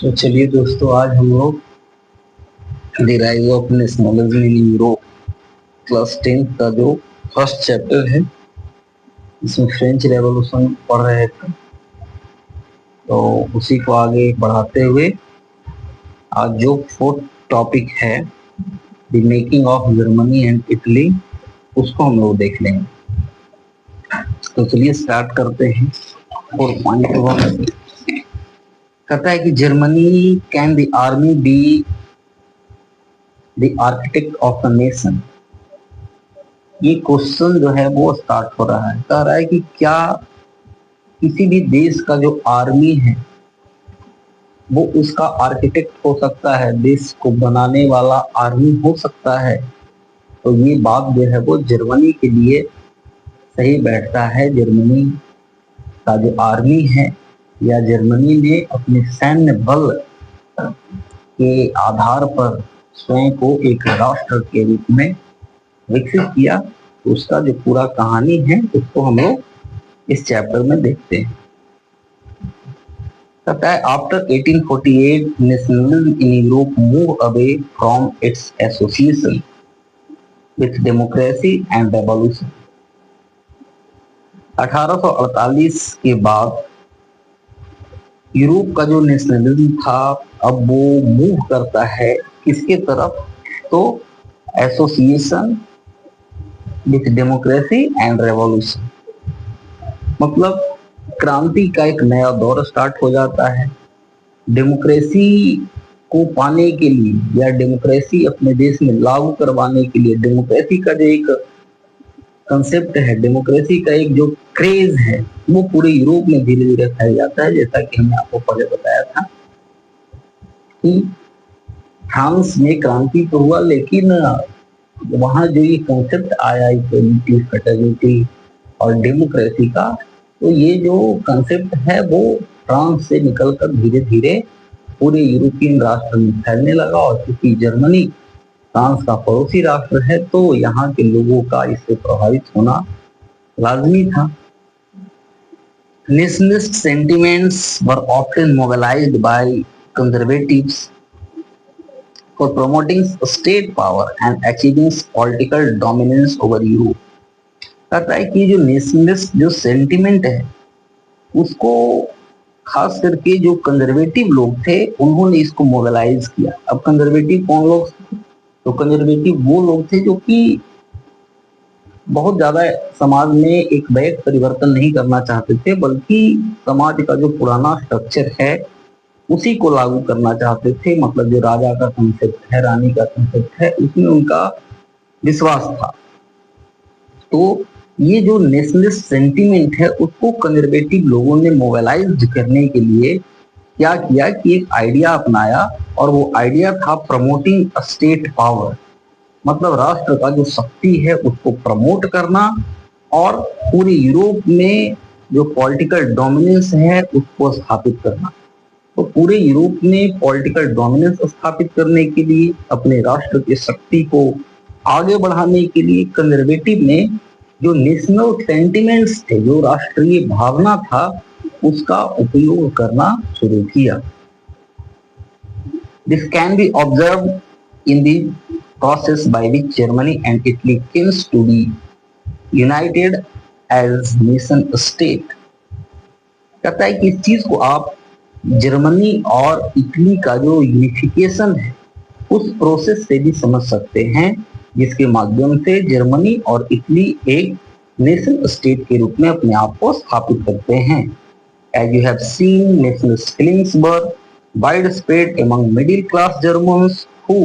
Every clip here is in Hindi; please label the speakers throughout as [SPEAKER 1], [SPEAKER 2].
[SPEAKER 1] तो चलिए दोस्तों, आज हम लोग the rise of nationalism in Europe class 10 का जो फर्स्ट चैप्टर है, इसमें फ्रेंच रेवोल्यूशन पढ़ रहे थे। तो उसी को आगे बढ़ाते हुए आज जो फोर्थ टॉपिक है the making of Germany and Italy, उसको हम लोग देख लेंगे। तो चलिए स्टार्ट करते हैं। 4.1 कहता है कि Germany can the army be the architect of the nation. ये क्वेश्चन जो है वो स्टार्ट हो रहा है, कह रहा है कि क्या किसी भी देश का जो आर्मी है वो उसका आर्किटेक्ट हो सकता है, देश को बनाने वाला आर्मी हो सकता है। तो ये बात जो है वो जर्मनी के लिए सही बैठता है। जर्मनी का जो आर्मी है या जर्मनी ने अपने सैन्य बल के आधार पर स्वयं को एक राष्ट्र के रूप में विकसित किया, तो उसका जो पूरा कहानी है उसको हम लोग इस चैप्टर में देखते हैं। कहता है after 1848 nationalism in Europe move away from its association with democracy and revolution. 1848 के बाद यूरोप का जो नेशनलिज्म था अब वो मूव करता है किसके तरफ, तो association with democracy and revolution. मतलब क्रांति का एक नया दौर स्टार्ट हो जाता है। डेमोक्रेसी को पाने के लिए या डेमोक्रेसी अपने देश में लागू करवाने के लिए, डेमोक्रेसी का जो एक कंसेप्ट है, डेमोक्रेसी का एक जो क्रेज है, वो पूरे यूरोप में धीरे धीरे फैल जाता है। जैसा कि हमने आपको पहले बताया था कि फ्रांस में क्रांति तो हुआ, लेकिन वहां जो ये कंसेप्ट आया इक्वलिटी, फ्रेटर्निटी और डेमोक्रेसी का, तो ये जो कंसेप्ट है वो फ्रांस से निकलकर धीरे धीरे पूरे यूरोपियन राष्ट्र में फैलने लगा। और क्योंकि जर्मनी फ्रांस का पड़ोसी राष्ट्र है, तो यहाँ के लोगों का इससे प्रभावित होना लाजमी था। Nationalist sentiments were often mobilised by conservatives for promoting state power and achieving political dominance over Europe। कहता है कि जो नेशनलिस्ट जो सेंटिमेंट है उसको खास करके जो कंजर्वेटिव लोग थे उन्होंने इसको मोबिलाइज किया। अब कंजर्वेटिव कौन लोग, तो कंजर्वेटिव वो लोग थे जो कि बहुत ज्यादा समाज में एक बैक परिवर्तन नहीं करना चाहते थे, बल्कि समाज का जो पुराना स्ट्रक्चर है उसी को लागू करना चाहते थे। मतलब जो राजा का कंसेप्ट है, रानी का कंसेप्ट है, उसमें उनका विश्वास था। तो ये जो नेशनलिस्ट सेंटीमेंट है उसको कंजर्वेटिव लोगों ने मोबिलाइज करने के लिए क्या किया कि एक आइडिया अपनाया, और वो आइडिया था प्रमोटिंग स्टेट पावर। मतलब राष्ट्र का जो शक्ति है उसको प्रमोट करना और पूरे यूरोप में जो पॉलिटिकल डोमिनेंस है उसको स्थापित करना। तो पूरे यूरोप में पॉलिटिकल डोमिनेंस स्थापित करने के लिए, अपने राष्ट्र की शक्ति को आगे बढ़ाने के लिए कंजर्वेटिव ने जो नेशनल सेंटिमेंट्स थे, जो राष्ट्रीय भावना था, उसका उपयोग करना शुरू किया। This can be observe in the process by which Germany and Italy came to be united as nation state. कहता है कि इस चीज को आप जर्मनी और इटली का जो यूनिफिकेशन है उस प्रोसेस से भी समझ सकते हैं, जिसके माध्यम से जर्मनी और इटली एक नेशन स्टेट के रूप में अपने आप को स्थापित करते हैं। As you have seen, national feelings were widespread among middle class Germans who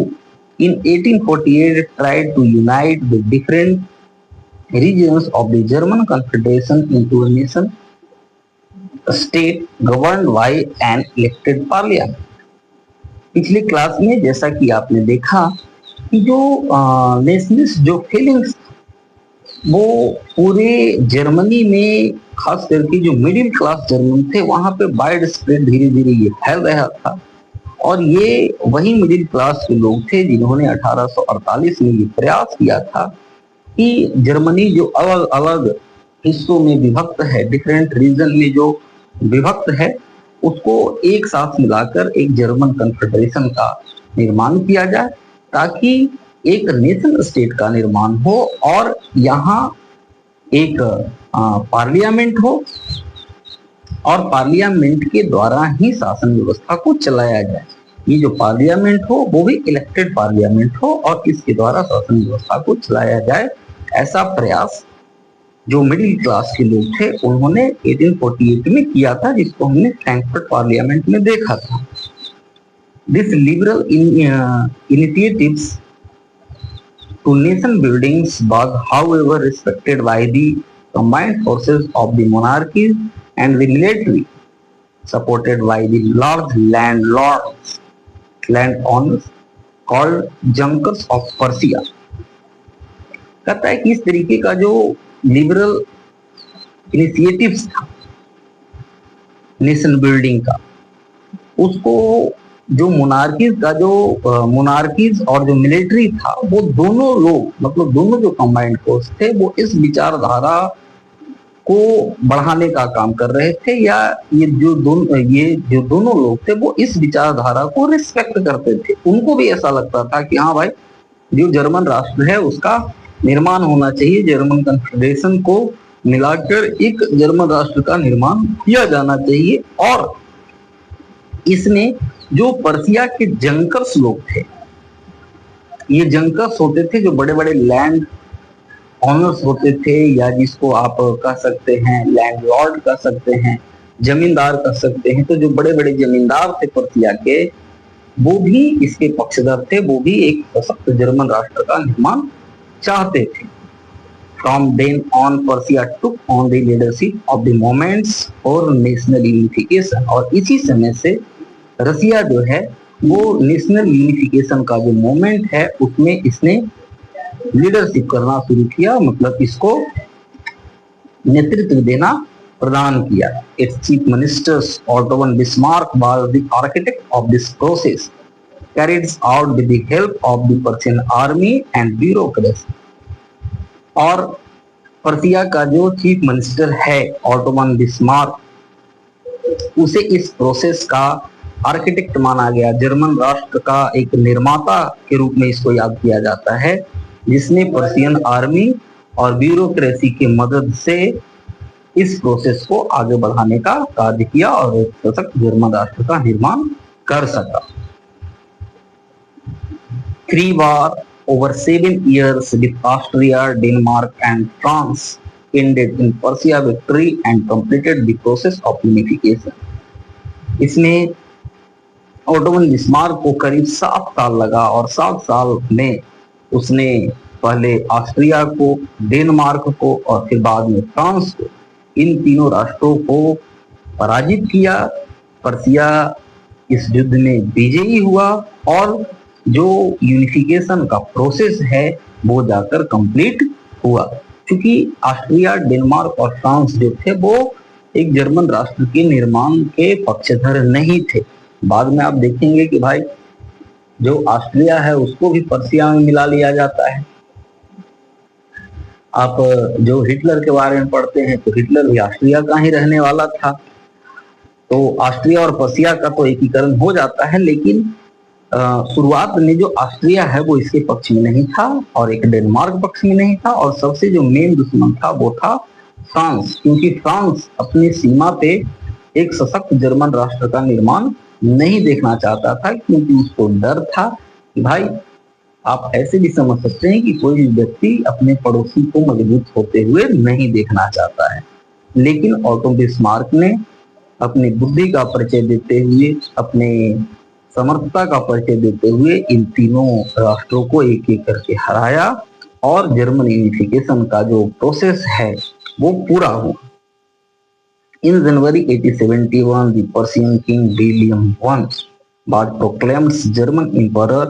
[SPEAKER 1] in 1848 tried to unite the different regions of the German Confederation into a nation state governed bye an elected parliament. पिछली क्लास में जैसा कि आपने देखा कि जो नेशनलिस्ट जो फीलिंग्स वो पूरे जर्मनी में, खास करके जो मिडिल क्लास जर्मन थे वहां पे वाइड स्प्रेड धीरे धीरे ये फैल रहा था। और ये वही मिडिल क्लास के लोग थे जिन्होंने 1848 में ये प्रयास किया था कि जर्मनी जो अलग अलग हिस्सों में विभक्त है, डिफरेंट रीजन में जो विभक्त है, उसको एक साथ मिलाकर एक जर्मन कन्फेडरेशन का निर्माण किया जाए, ताकि एक नेशन स्टेट का निर्माण हो और यहाँ एक पार्लियामेंट हो और पार्लियामेंट के द्वारा ही शासन व्यवस्था को चलाया जाए। ये जो पार्लियामेंट हो वो भी इलेक्टेड पार्लियामेंट हो और इसके द्वारा शासन व्यवस्था को चलाया जाए। ऐसा प्रयास जो मिडिल क्लास के लोग थे उन्होंने 1848 में किया था, जिसको हमने फ्रैंकफर्ट पार्लियामेंट में देखा था। This liberal initiatives to nation buildings was however respected by the combined forces of the monarchy and the military, supported by the large landowners called junkers of Persia। कहता है कि इस तरीके का जो लिबरल इनिशिएटिव्स था नेशन बिल्डिंग का, उसको जो मोनार्कीज और जो मिलिट्री था वो दोनों लोग, मतलब दोनों जो कंबाइंड फोर्स थे वो इस विचारधारा को बढ़ाने का काम कर रहे थे, या ये जो दोनों लोग थे वो इस विचारधारा को रिस्पेक्ट करते थे। उनको भी ऐसा लगता था कि हाँ भाई, जो जर्मन राष्ट्र है उसका निर्माण होना चाहिए, जर्मन कन्फेडरेशन को मिलाकर एक जर्मन राष्ट्र का निर्माण किया जाना चाहिए। और इसमें जो पर्सिया के जंकर्स लोग थे, ये जंकर्स होते थे जो बड़े बड़े लैंड ऑनर्स होते थे, या जिसको आप कह सकते हैं लैंडलॉर्ड कह सकते हैं, जमींदार कह सकते हैं। तो जो बड़े बड़े जमींदार थे पर्सिया के, वो भी इसके पक्षधर थे, वो भी एक सशक्त जर्मन राष्ट्र का निर्माण चाहते थे। From then on, Persia took on the leadership of the movements for national unification। और इसी समय से रसिया जो है वो नेशनल यूनिफिकेशन का जो मूवमेंट है उसमें इसने लीडरशिप करना शुरू किया, मतलब इसको नेतृत्व देना प्रदान किया। It's chief ministers auto von Bismarck was the architect of this process, carried out with the help of the Persian army and bureaucracy। और पर्सिया का जो चीफ मिनिस्टर है ऑटो वन बिस्मार्क, उसे इस प्रोसेस का आर्किटेक्ट माना गया, जर्मन राष्ट्र का एक निर्माता के रूप में इसको याद किया जाता है, जिसने पर्शियन आर्मी और ब्यूरोक्रेसी की मदद से इस प्रोसेस को आगे बढ़ाने का कार्य किया और एक सशक्त जर्मन राष्ट्र का निर्माण कर सका। 3 war over 7 years with Austria, Denmark and France ended in Persia victory and completed the process of unification। इसमें ऑटो वन बिस्मार्क को करीब 7 साल लगा और 7 साल में उसने पहले ऑस्ट्रिया को, डेनमार्क को और फिर बाद में फ्रांस को, इन तीनों राष्ट्रों को पराजित किया। पर्सिया इस युद्ध में विजयी हुआ और जो यूनिफिकेशन का प्रोसेस है वो जाकर कंप्लीट हुआ। क्योंकि ऑस्ट्रिया, डेनमार्क और फ्रांस जो थे वो एक जर्मन राष्ट्र के निर्माण के पक्षधर नहीं थे। बाद में आप देखेंगे कि भाई जो ऑस्ट्रिया है उसको भी पर्सिया में मिला लिया जाता है। आप जो हिटलर के बारे में पढ़ते हैं तो हिटलर भी ऑस्ट्रिया का ही रहने वाला था। तो ऑस्ट्रिया और पर्सिया का तो एकीकरण हो जाता है, लेकिन शुरुआत में जो ऑस्ट्रिया है वो इसके पक्ष में नहीं था और एक डेनमार्क पक्ष में नहीं था, और सबसे जो मेन दुश्मन था वो था फ्रांस, क्योंकि फ्रांस अपनी सीमा पे एक सशक्त जर्मन राष्ट्र का निर्माण नहीं देखना चाहता था, क्योंकि उसको डर था कि भाई आप ऐसे भी समझ सकते हैं कि कोई भी व्यक्ति अपने पड़ोसी को मजबूत होते हुए नहीं देखना चाहता है। लेकिन ऑटो बिस्मार्क ने अपनी बुद्धि का परिचय देते हुए, अपने समर्थता का परिचय देते हुए इन तीनों राष्ट्रों को एक एक करके हराया और जर्मन यूनिफिकेशन का जो प्रोसेस है वो पूरा हुआ। इन जनवरी 1871 the Persian king William I was proclaimed German emperor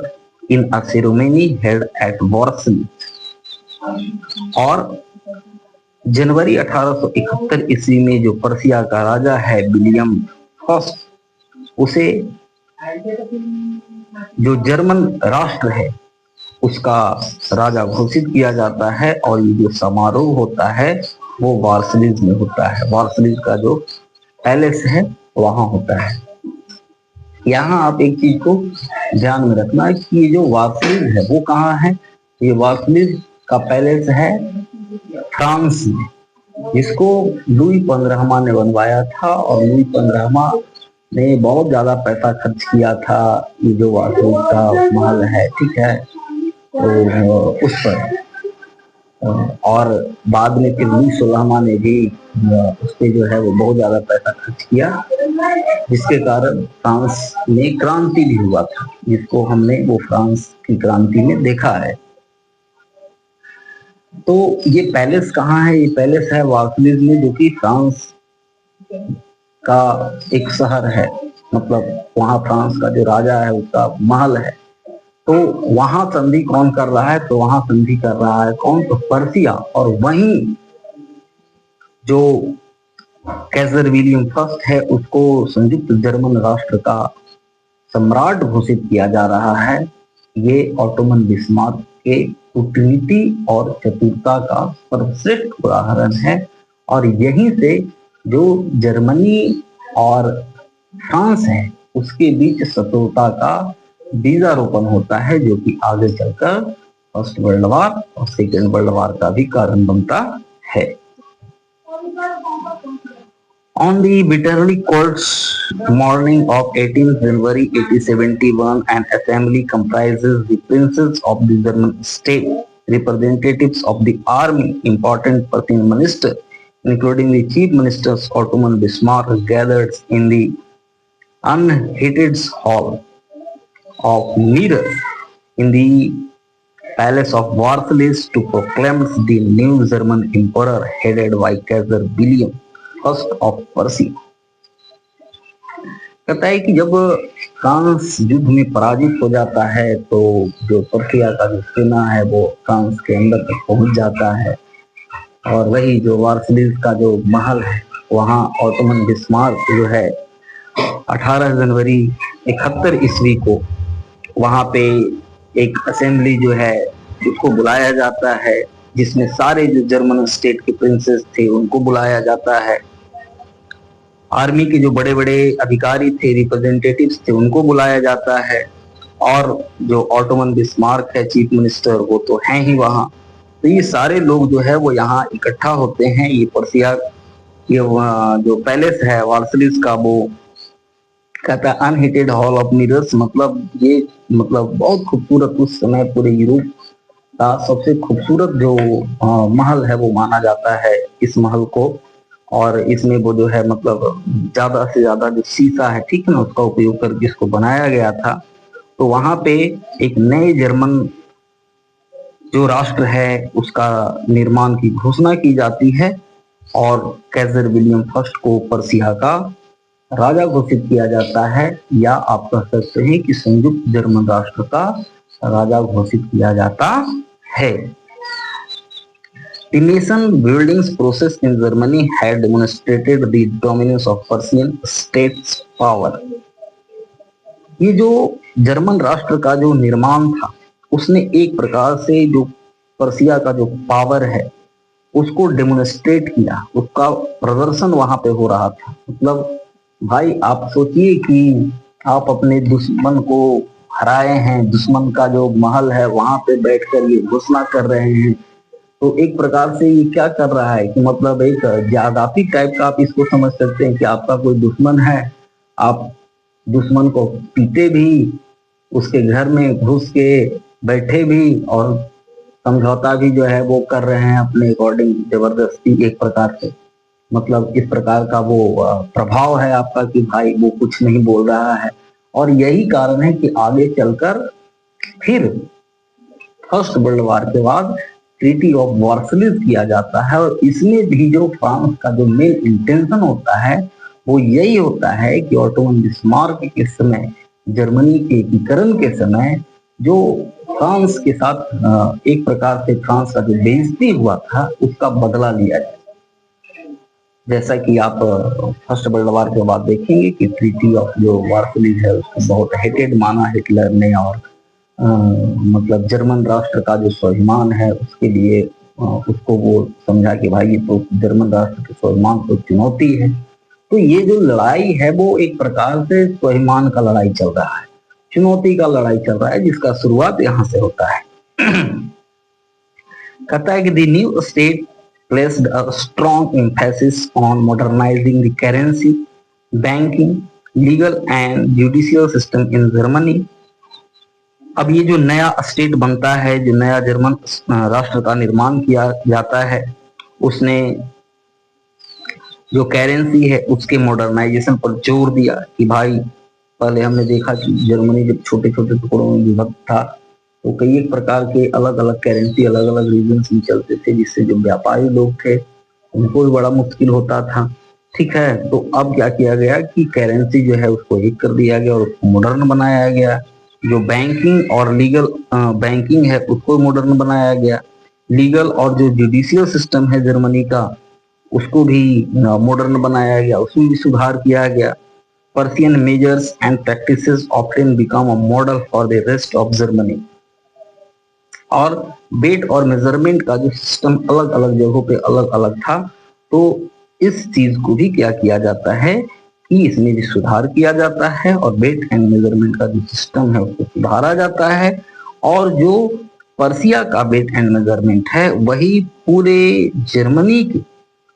[SPEAKER 1] in a ceremony held at Versailles। और जनवरी 1871 ईस्वी में जो पर्सिया का राजा है विलियम फर्स्ट, उसे जो जर्मन राष्ट्र है उसका राजा घोषित किया जाता है। और ये जो समारोह होता है वो वार्सलीज में होता है। वार्सलीज का जो पैलेस है वहां होता है। यहाँ आप एक चीज को ध्यान में रखना कि ये जो वार्सलीज है वो कहाँ है। ये वार्सलीज का पैलेस है फ्रांस में, जिसको लुई 15वां ने बनवाया था, और लुई 15वां ने बहुत ज्यादा पैसा खर्च किया था ये जो वार्सलीज का महल है, ठीक है, तो उस पर। और बाद में फिर लुई 16वां ने भी उस पर जो है वो बहुत ज्यादा पैसा खर्च किया, जिसके कारण फ्रांस में क्रांति भी हुआ था, जिसको हमने वो फ्रांस की क्रांति में देखा है। तो ये पैलेस कहाँ है? ये पैलेस है वार्सलीज में, जो कि फ्रांस का एक शहर है, मतलब वहाँ फ्रांस का जो राजा है उसका महल है। तो वहां संधि कौन कर रहा है? तो वहां संधि कर रहा है कौन? तो पर्सिया। और वहीं जो कैसर विलियम फर्स्ट है उसको संयुक्त जर्मन राष्ट्र का सम्राट घोषित किया जा रहा है। ये ऑटोमन बिस्मार्क के कूटनीति और चतुरता का सर्वश्रेष्ठ उदाहरण है। और यहीं से जो जर्मनी और फ्रांस है उसके बीच शत्रुता का बीजारोपण होता है, जो कि आगे चलकर फर्स्ट वर्ल्ड वॉर और सेकेंड वर्ल्ड वॉर का भी कारण बनता है। On the bitterly cold morning of 18th January 1871, an assembly comprises the princes of the German state, representatives of the army, important Prussian minister, including the chief ministers Ottoman Bismarck, gathered in the unheated hall of mirrors in the palace of Versailles to proclaim the new German emperor headed by Kaiser William I of Prussia। कहता है कि जब फ्रांस युद्ध में पराजित हो जाता है तो जो पर्सिया का जो सेना है वो फ्रांस के अंदर तक पहुंच जाता है, और वही जो वर्साइल्स का जो महल है वहां ऑटोमन बिस्मार्क जो है 18 जनवरी 71 ईस्वी को वहां पे एक असेंबली जो है उसको बुलाया जाता है, जिसमें सारे जो जर्मन स्टेट के प्रिंसेस थे उनको बुलाया जाता है, आर्मी के जो बड़े बड़े अधिकारी थे, रिप्रेजेंटेटिव्स थे, उनको बुलाया जाता है, और जो ऑटोमन बिस्मार्क है चीफ मिनिस्टर वो तो है ही वहां। तो ये सारे लोग जो है वो यहाँ इकट्ठा होते हैं। ये पर्सिया ये जो पैलेस है वर्साइल्स का वो कहता है अनहीटेड हॉल ऑफ मिरर्स, मतलब ये मतलब बहुत खूबसूरत, उस समय पूरे यूरोप का सबसे खूबसूरत जो महल है वो माना जाता है इस महल को। और इसमें वो जो है मतलब ज्यादा से ज्यादा जो शीशा है, ठीक है ना, उसका उपयोग करके इसको बनाया गया था। तो वहां पे एक नए जर्मन जो राष्ट्र है उसका निर्माण की घोषणा की जाती है, और कैसर विलियम फर्स्ट को पर्सिया का राजा घोषित किया जाता है, या आप कह सकते हैं कि संयुक्त जर्मन राष्ट्र का राजा घोषित किया जाता है। The nation building process in Germany had demonstrated the dominance of Persian states power। ये जो जर्मन राष्ट्र का जो निर्माण था उसने एक प्रकार से जो पर्सिया का जो पावर है उसको डेमोन्स्ट्रेट किया, उसका प्रदर्शन वहां पे हो रहा था। मतलब भाई आप सोचिए कि आप अपने दुश्मन को हराए हैं, दुश्मन का जो महल है वहां पे बैठकर ये घोषणा कर रहे हैं। तो एक प्रकार से ये क्या कर रहा है कि मतलब एक ज्यादाती टाइप का आप इसको समझ सकते हैं कि आपका कोई दुश्मन है, आप दुश्मन को पीटे भी, उसके घर में घुस के बैठे भी, और समझौता भी जो है वो कर रहे हैं अपने अकॉर्डिंग, जबरदस्ती एक प्रकार से। मतलब इस प्रकार का वो प्रभाव है आपका कि भाई वो कुछ नहीं बोल रहा है। और यही कारण है कि आगे चलकर फिर फर्स्ट वर्ल्ड वॉर के बाद ट्रीटी ऑफ वर्साइल्स किया जाता है, और इसमें भी जो फ्रांस का जो मेन इंटेंशन होता है वो यही होता है कि ऑटोमन बिस्मार्क के समय, जर्मनी के एकीकरण के समय जो फ्रांस के साथ एक प्रकार से फ्रांस का जो बेइज्जती हुआ था उसका बदला लिया जाए। जैसा कि आप फर्स्ट वर्ल्ड वॉर के बाद देखेंगे कि ट्रीटी ऑफ जो वर्साइल्स है उसको बहुत हेटेड माना हिटलर ने, और मतलब जर्मन राष्ट्र का जो स्वाभिमान है उसके लिए उसको वो समझा कि भाई ये तो जर्मन राष्ट्र के स्वाभिमान को चुनौती है। तो ये जो लड़ाई है वो एक प्रकार से स्वाभिमान का लड़ाई चल रहा है, चुनौती का लड़ाई चल रहा है, जिसका शुरुआत यहाँ से होता है। कहता है कि the new state placed a strong emphasis on modernizing the currency, banking, legal and judicial system in Germany। अब ये जो नया स्टेट बनता है, जो नया जर्मन राष्ट्र का निर्माण किया जाता है, उसने जो करेंसी है उसके मॉडर्नाइजेशन पर जोर दिया कि भाई पहले हमने देखा कि जर्मनी जब छोटे छोटे टुकड़ों में विभक्त था तो कई एक प्रकार के अलग अलग करेंसी अलग अलग रीजन में चलते थे, जिससे जो व्यापारी लोग थे उनको भी बड़ा मुश्किल होता था। ठीक है, तो अब क्या किया गया कि करेंसी जो है उसको एक कर दिया गया और उसको मॉडर्न बनाया गया। जो बैंकिंग और लीगल बैंकिंग है उसको मॉडर्न बनाया गया। लीगल और जो जुडिशियल सिस्टम है जर्मनी का उसको भी मॉडर्न बनाया गया, उसमें भी सुधार किया गया। Persian measures and practices often become a model for the rest of Germany. और वेट और मेजरमेंट का जो सिस्टम अलग अलग जगहों पे अलग अलग था, तो इस चीज को भी क्या किया जाता है कि इसमें भी सुधार किया जाता है और वेट एंड मेजरमेंट का जो सिस्टम है उसको सुधारा जाता है। और जो पर्सिया का वेट एंड मेजरमेंट है वही पूरे जर्मनी के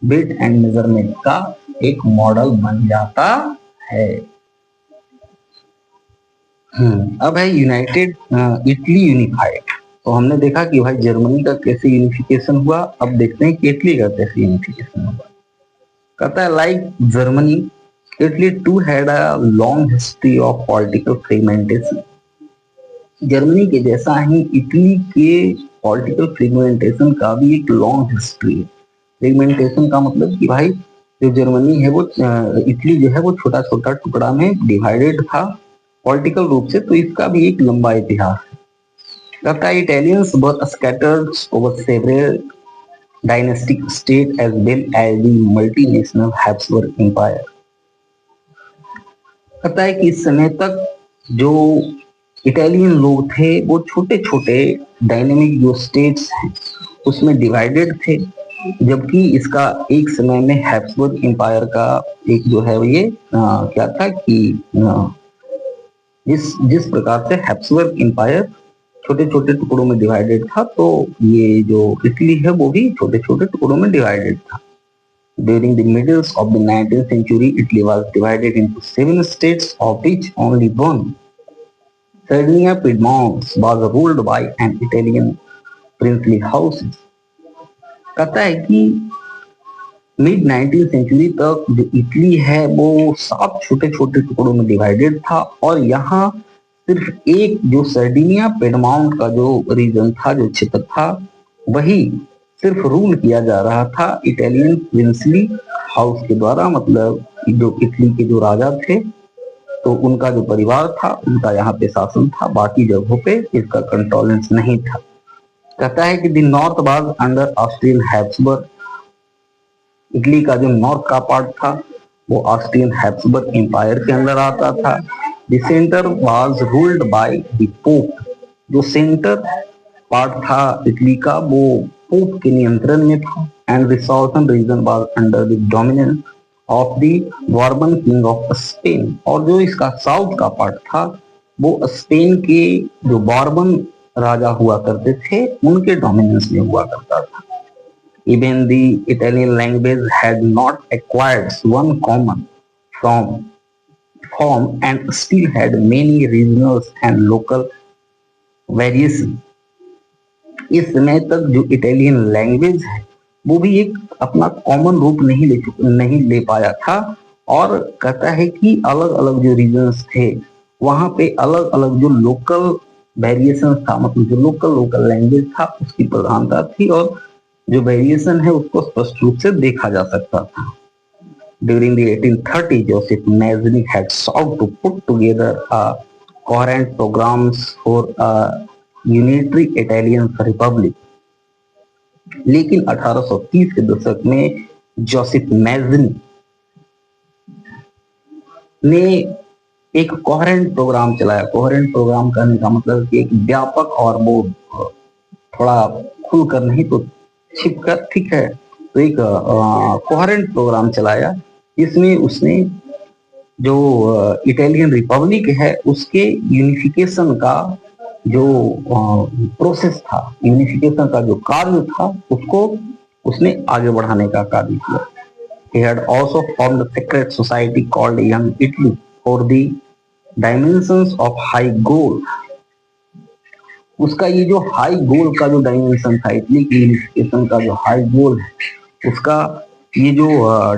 [SPEAKER 1] वेट एंड मेजरमेंट का एक मॉडल बन जाता है। अब है यूनाइटेड इटली यूनिफाइड। तो हमने देखा कि भाई जर्मनी का कैसे यूनिफिकेशन हुआ, अब देखते हैं कि इटली का कैसे यूनिफिकेशन हुआ। कहता है like Germany, Italy too had a long history of political fragmentation. Germany के जैसा ही इटली के पॉलिटिकल फ्रेगमेंटेशन का भी एक लॉन्ग हिस्ट्री है। फ्रेगमेंटेशन का मतलब कि भाई जो जर्मनी है वो इटली जो है वो छोटा छोटा टुकड़ा में डिवाइडेड था पॉलिटिकल रूप से, तो इसका भी एक लंबा इतिहास है। कहता है Italians were scattered over several dynastic state as well as the multinational Habsburg empire. कहता है कि इस समय तक जो इटालियन लोग थे वो छोटे छोटे डायनेमिक जो स्टेट्स हैं उसमें डिवाइडेड थे, जबकि इसका एक समय में हैब्सबर्ग एम्पायर का एक जो है ये क्या था कि जिस जिस प्रकार से हैब्सबर्ग एम्पायर छोटे छोटे टुकड़ों में डिवाइडेड था, तो ये जो इटली है वो भी छोटे छोटे टुकड़ों में डिवाइडेड था। During the middle of the 19th century, Italy was divided into 7 states, of which only one, Sardinia Piedmont, was ruled by an Italian princely house। कहता है कि मिड 19th सेंचुरी तक जो इटली है वो 7 छोटे छोटे टुकड़ों में डिवाइडेड था और यहाँ सिर्फ एक जो सर्डिनिया पेडमाउंट का जो रीजन था, जो क्षेत्र था, वही सिर्फ रूल किया जा रहा था इटालियन प्रिंसली हाउस के द्वारा। मतलब जो इटली के जो राजा थे तो उनका जो परिवार था उनका यहाँ पे शासन था, बाकी जगहों पे इसका कंट्रोलेंस नहीं था। कहता है कि the north was under Austrian Habsburg. Italy का जो नॉर्थ का पार्ट था वो ऑस्ट्रियन हैब्सबर्ग एम्पायर के अंदर आता था। The centre was ruled by the pope. जो सेंटर पार्ट था इटली का वो पोप के नियंत्रण में था। And the southern reason was under the dominance of the Bourbon king of Spain. और जो इसका साउथ का पार्ट था वो स्पेन के जो बॉर्बन राजा हुआ करते थे उनके डोमिनेंस में हुआ करता था। Even the Italian language had not acquired one common form and still had many regional and local variations। इस समय तक जो इटालियन लैंग्वेज है वो भी एक अपना कॉमन रूप नहीं ले पाया था। और कहता है कि अलग अलग जो रीजन्स थे वहां पे अलग अलग जो लोकल वेरिएशन था, मतलब जो लोकल लैंग्वेज था उसकी प्रधानता थी और जो वेरिएशन है उसको स्पष्ट रूप से देखा जा सकता था। During the 1830s, Joseph Mazzini had sought to put together a coherent programs for a unitary Italian republic। लेकिन 1830 के दशक में जोसेफ मैज़नी ने एक कोहेरेंट प्रोग्राम चलाया। कोहेरेंट प्रोग्राम करने का मतलब कि एक व्यापक और वो थोड़ा खुलकर नहीं तो छिपकर, ठीक है, तो एक कोहेरेंट प्रोग्राम चलाया इसमें उसने जो इटालियन रिपब्लिक है उसके यूनिफिकेशन का जो प्रोसेस था, यूनिफिकेशन का जो कार्य था, उसको उसने आगे बढ़ाने का कार्य किया। He had also formed a secret society called Young Italy for the dimensions of high goal। उसका ये जो हाई गोल का जो डायमेंशन था, इटली की यूनिफिकेशन का जो हाई गोल है, उसका ये जो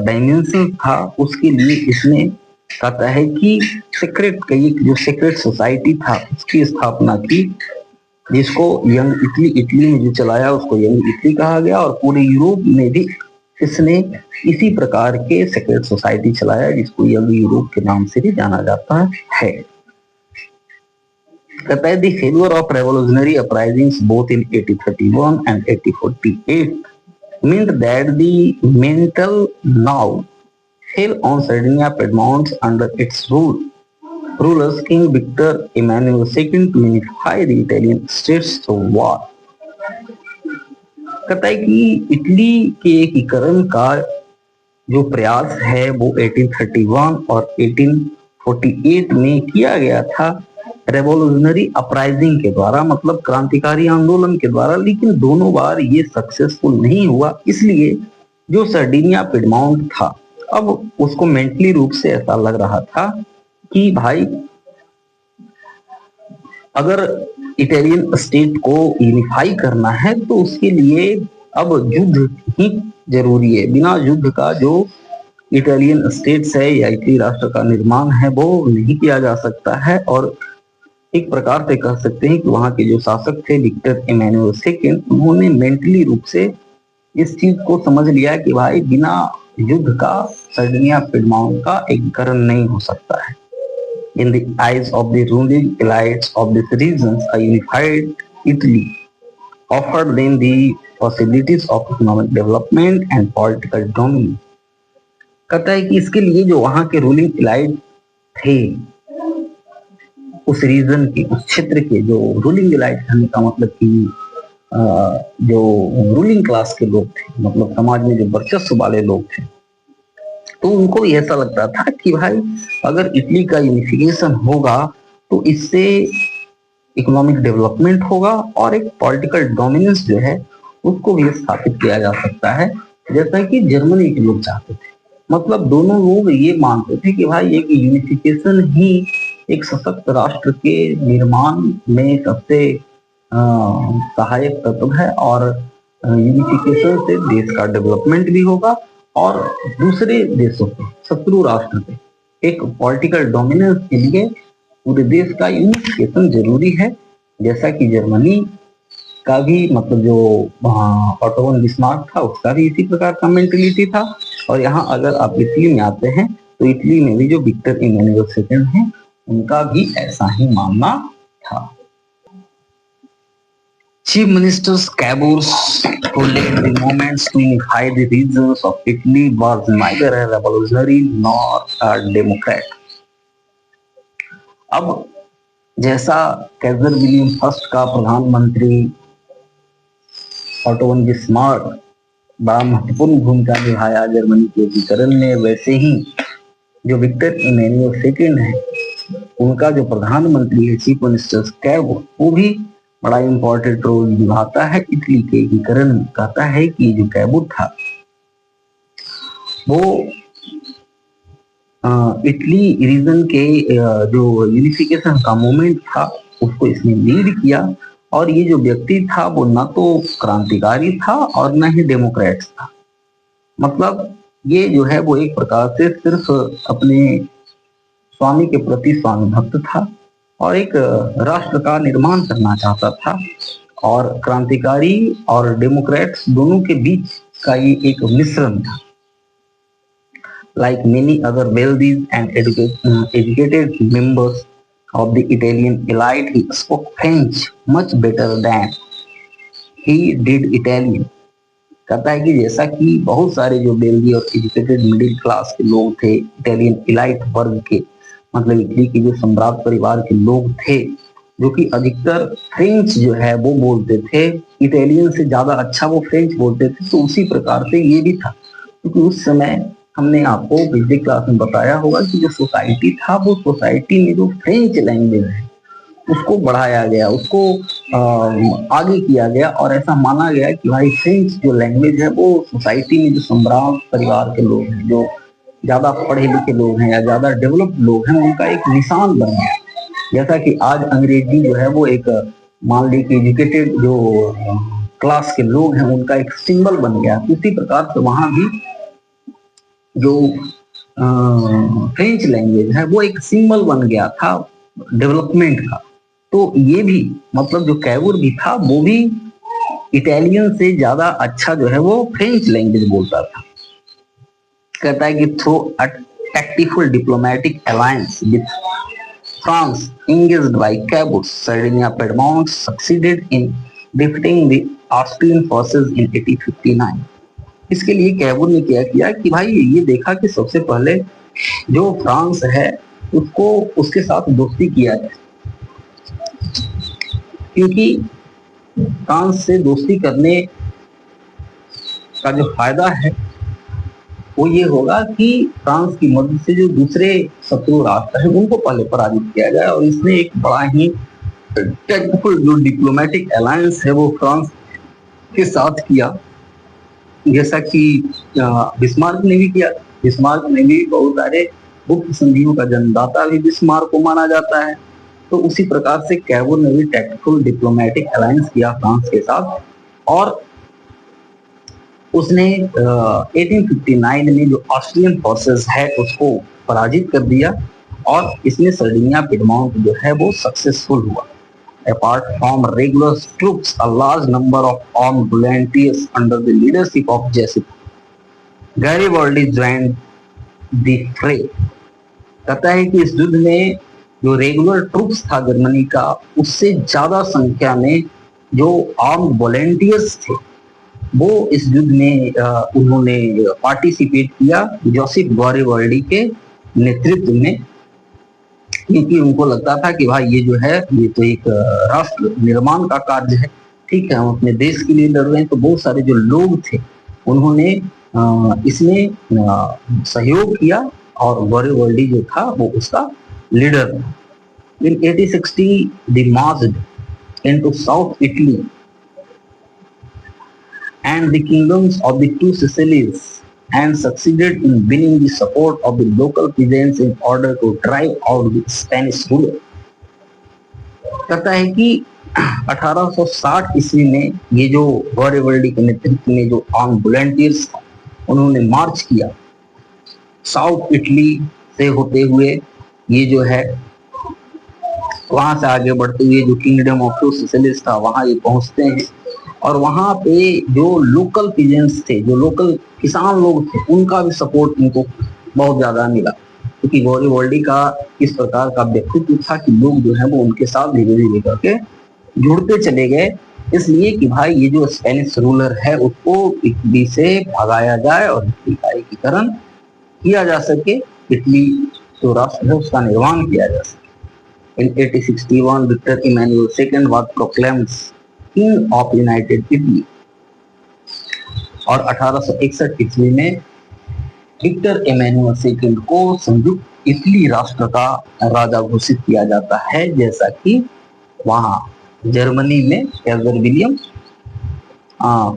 [SPEAKER 1] डायमेंशन था, उसके लिए इसने कहता है कि सीक्रेट का ये जो सीक्रेट सोसाइटी था उसकी स्थापना की, जिसको यंग इटली, इटली में जो चलाया उसको यंग इटली कहा गया, और पूरे यूरोप में भी इसने इसी प्रकार के सीक्रेट सोसाइटी चलाया जिसको यंग यूरोप के नाम से भी जाना जाता है। कहता है the failure of revolutionary uprisings both in 1831 and 1848 meant that the mental now fell on Sardinia Piedmont under its rulers King Victor Emmanuel II to unify the Italian states through war। कहता है कि इटली के एकीकरण का जो प्रयास है वो 1831 और 1848 में किया गया था रेवोल्यूशनरी अपराइजिंग के द्वारा, मतलब क्रांतिकारी आंदोलन के द्वारा, लेकिन दोनों बार ये सक्सेसफुल नहीं हुआ। इसलिए जो सर्डिनिया पिडमाउंट था, अब उसको मेंटली रूप से ऐसा लग रहा था कि भाई अगर इटालियन स्टेट को यूनिफाई करना है तो उसके लिए अब युद्ध ही जरूरी है। बिना युद्ध का जो इटालियन स्टेट्स है या इटली राष्ट्र का निर्माण है वो नहीं किया जा सकता है। और एक प्रकार से कह सकते हैं कि वहां के जो शासक थे विक्टर इमैनुअल सेकंड, उन्होंने मेंटली रूप से इस चीज को समझ लिया कि भाई बिना युद्ध का सर्डिनिया पिडमाउंट का एकीकरण नहीं हो सकता है। In the eyes of the ruling elites of these regions, a unified Italy offered them the possibilities of economic development and political dominance। कहता है कि इसके लिए जो वहां के रूलिंग इलाइट थे, उस रीजन के, उस क्षेत्र के जो रूलिंग इलाइट कहने का मतलब कि जो रूलिंग क्लास के लोग थे, मतलब समाज में जो वर्चस्व वाले लोग थे, तो उनको भी ऐसा लगता था कि भाई अगर इटली का यूनिफिकेशन होगा तो इससे इकोनॉमिक डेवलपमेंट होगा और एक पॉलिटिकल डोमिनेंस जो है उसको भी स्थापित किया जा सकता है, जैसा कि जर्मनी के लोग चाहते थे। मतलब दोनों लोग ये मानते थे कि भाई एक यूनिफिकेशन ही एक सशक्त राष्ट्र के निर्माण में सबसे सहायक तत्व है, और यूनिफिकेशन से देश का डेवलपमेंट भी होगा और दूसरे देशों पे, शत्रु राष्ट्र पे एक पॉलिटिकल डोमिनेंस के लिए पूरे देश का यूनिफिकेशन जरूरी है। जैसा कि जर्मनी का भी, मतलब जो ऑटो वन बिस्मार्क था उसका भी इसी प्रकार का मेंटेलिटी था। और यहाँ अगर आप इटली में आते हैं तो इटली में भी जो विक्टर इमैनुअल सेकंड हैं उनका भी ऐसा ही मानना था। Chief Minister Cabo's holding the movements to unify the regions of Italy was neither a revolutionary nor a democrat। अब जैसा कैसर विलियम फर्स्ट का प्रधानमंत्री ऑटो वन बिस्मार्क बड़ा महत्वपूर्ण भूमिका निभाया जर्मनी के एकीकरण में, वैसे ही जो विक्टर इमैनुअल सेकंड है उनका जो प्रधानमंत्री है चीफ मिनिस्टर कैबो, वो भी बड़ा इंपॉर्टेंट रोल निभाता है इटली के एकीकरण में। कहता है कि जो कैबो था वो इटली रीजन के जो यूनिफिकेशन का मूवमेंट था उसको इसने लीड किया, और ये जो व्यक्ति था वो ना तो क्रांतिकारी था और ना ही डेमोक्रेट्स था। मतलब ये जो है वो एक प्रकार से सिर्फ अपने स्वामी के प्रति स्वामी भक्त था और एक राष्ट्र का निर्माण करना चाहता था, और क्रांतिकारी और डेमोक्रेट्स दोनों के बीच का ये एक मिश्रण था। Like many other wealthy and educated members of the Italian elite, he spoke French much better than he did Italian। कहता है कि जैसा कि बहुत सारे जो वेल्दी और एजुकेटेड मिडिल क्लास के लोग थे, इटालियन इलाइट वर्ग के, मतलब इटली के जो सम्राट परिवार के लोग थे, जो कि अधिकतर फ्रेंच जो है वो बोलते थे, इटालियन से ज्यादा अच्छा वो फ्रेंच बोलते थे। तो उसी प्रकार से ये भी था, क्योंकि उस समय हमने आपको पिछली क्लास में बताया होगा कि जो सोसाइटी था वो सोसाइटी में जो फ्रेंच लैंग्वेज है उसको बढ़ाया गया, उसको आगे किया गया और ऐसा माना गया कि भाई फ्रेंच जो लैंग्वेज है वो सोसाइटी में जो सम्राट परिवार के लोग हैं, जो ज्यादा पढ़े लिखे लोग हैं या ज्यादा डेवलप्ड लोग हैं, उनका एक निशान बन गया। जैसा कि आज अंग्रेजी जो है वो एक मान ली कि एजुकेटेड जो क्लास के लोग हैं उनका एक सिंबल बन गया, उसी प्रकार से वहां भी जो फ्रेंच लैंग्वेज है वो एक सिंबल बन गया था डेवलपमेंट का। तो ये भी मतलब जो कैवुर भी था वो भी इटालियन से ज्यादा अच्छा जो है वो फ्रेंच लैंग्वेज बोलता था। कहता है कि through a tactful diplomatic alliance with France engaged by Cavour, Sardinia Piedmont succeeded in defeating the Austrian forces in 1859। इसके लिए कैवुर ने क्या किया कि भाई ये देखा कि सबसे पहले जो फ्रांस है उसको उसके साथ दोस्ती किया जाए, क्योंकि फ्रांस से दोस्ती करने का जो फायदा है वो ये होगा कि फ्रांस की मदद से जो दूसरे शत्रु राष्ट्र है उनको पहले पराजित किया जाए। और इसने एक बड़ा ही टेक्निकल जो डिप्लोमेटिक अलायंस है वो फ्रांस के साथ किया, जैसा कि बिस्मार्क ने भी किया। बिस्मार्क ने भी बहुत सारे गुप्त संधियों का जन्मदाता भी बिस्मार्क को माना जाता है। तो उसी प्रकार से कैवुर ने भी टेक्निकल डिप्लोमेटिक अलायंस किया फ्रांस के साथ और उसने 1859 में जो ऑस्ट्रियन फोर्सेस है उसको पराजित कर दिया और इसमें सर्डिनिया पिडमॉन्ट जो है वो सक्सेसफुल हुआ। Apart from regular troops, a large number of armed volunteers under the leadership of Joseph Garibaldi joined the fray। कहता है कि इस युद्ध में जो रेगुलर ट्रूप्स था जर्मनी का उससे ज्यादा संख्या में जो आर्म्ड वॉलेंटियर्स थे वो इस युद्ध में उन्होंने पार्टिसिपेट किया जोसेफ गैरिबाल्डी के नेतृत्व में, क्योंकि उनको लगता था कि भाई ये जो है ये तो एक राष्ट्र निर्माण का कार्य है, ठीक है, हम अपने देश के लिए लड़ रहे हैं। तो बहुत सारे जो लोग थे उन्होंने इसमें सहयोग किया और गैरिबाल्डी जो था वो उसका लीडर था। इन 1860 they marched into South Italy and the kingdoms of the two Sicilies and succeeded in winning the support of the local peasants in order to drive out the Spanish ruler। कहता है कि 1860 ईस्वी में ये जो गैरिबाल्डी के नेतृत्व में जो आर्म वॉलंटियर्स उन्होंने मार्च किया साउथ इटली से होते हुए, ये जो है वहां से आगे बढ़ते हुए जो किंगडम ऑफ टू सिसिलीज था वहां ये पहुंचते हैं और वहां पे जो लोकल पीजेंट्स थे, जो लोकल किसान लोग थे, उनका भी सपोर्ट इनको बहुत ज्यादा मिला, क्योंकि गैरिबाल्डी का इस प्रकार का व्यक्तित्व था कि लोग जो है वो उनके साथ धीरे धीरे करके जुड़ते चले गए, इसलिए कि भाई ये जो स्पेनिश रूलर है उसको इटली से भगाया जाए और इटली का एकीकरण किया जा सके, इटली जो राष्ट्र है उसका निर्माण किया जा सके। In 1861, Victor Emmanuel II was proclaimed King of United Italy और 1861 ईस्वी में विक्टर इमैनुअल सेकंड को संयुक्त इटली राष्ट्र का राजा घोषित किया जाता है, जैसा कि वहां जर्मनी में कैसर विलियम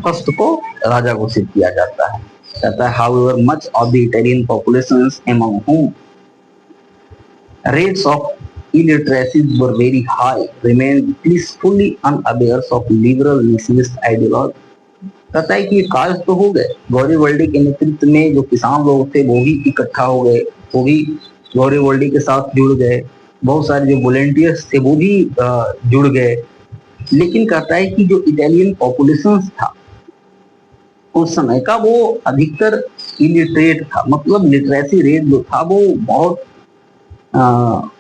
[SPEAKER 1] फर्स्ट को राजा घोषित किया जाता है। कहता है however much of the Italian populations among whom rates of illiteracy were very high remained peacefully unaware of liberal nationalist ideology। कहता है कि कार्य तो हो गए, गैरिबाल्डी के नेतृत्व में जो किसान लोग थे वो भी इकट्ठा हो गए, वो भी गैरिबाल्डी के साथ जुड़ गए, बहुत सारे जो वॉलेंटियर्स थे वो भी जुड़ गए, लेकिन कहता है कि जो इटालियन पॉपुलेशन था उस समय का वो अधिकतर इलिटरेट था, मतलब लिटरेसी रेट जो था वो बहुत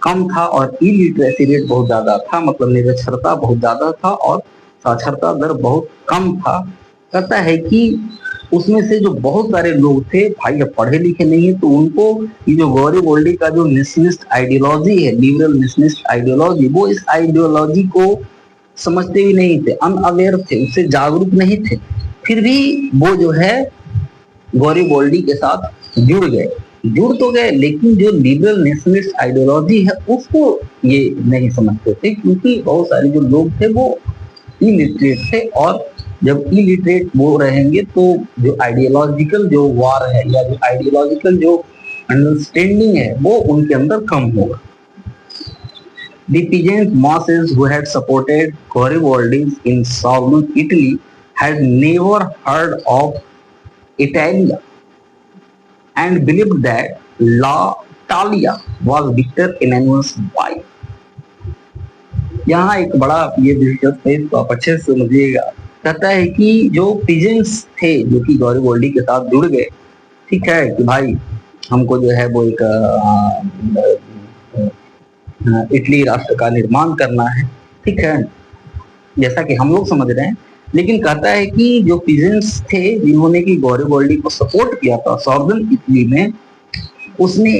[SPEAKER 1] कम था और इलिटरेसी रेट बहुत ज्यादा था, मतलब निरक्षरता बहुत ज्यादा था और साक्षरता दर बहुत कम था। कहता है कि उसमें से जो बहुत सारे लोग थे भाई अब पढ़े लिखे नहीं है, तो उनको ये जो गैरिबाल्डी का जो नेशनलिस्ट आइडियोलॉजी है, लिबरल नेशनलिस्ट आइडियोलॉजी, वो इस आइडियोलॉजी को समझते भी नहीं थे, अनअवेयर थे, उससे जागरूक नहीं थे, फिर भी वो जो है गैरिबाल्डी के साथ जुड़ गए, जुड़ तो गए, लेकिन जो लिबरल नेशनलिस्ट आइडियोलॉजी है उसको ये नहीं समझते थे, क्योंकि बहुत सारे जो लोग थे वो इलिटरेट थे, और जब इलिटरेट वो रहेंगे तो जो आइडियोलॉजिकल जो वार है या जो आइडियोलॉजिकल जो अंडरस्टैंडिंग है वो उनके अंदर कम होगा। The peasant masses who had supported Garibaldi in southern Italy had never heard of Italia and believed that La Talia was Victor Emmanuel's wife. यहाँ एक बड़ा ये दिलचस्प है, इसको आप अच्छे से समझिएगा। कहता है कि जो पिजेंट्स थे जो कि गॉरिबोल्डी के साथ जुड़ गए, ठीक है कि भाई हमको जो है वो एक इटली राष्ट्र का निर्माण करना है, ठीक है, जैसा कि हम लोग समझ रहे हैं। लेकिन कहता है कि जो पिजेंट्स थे जिन्होंने कि गॉरिबोल्डी को सपोर्ट किया था सॉर्दर्न इटली में, उसने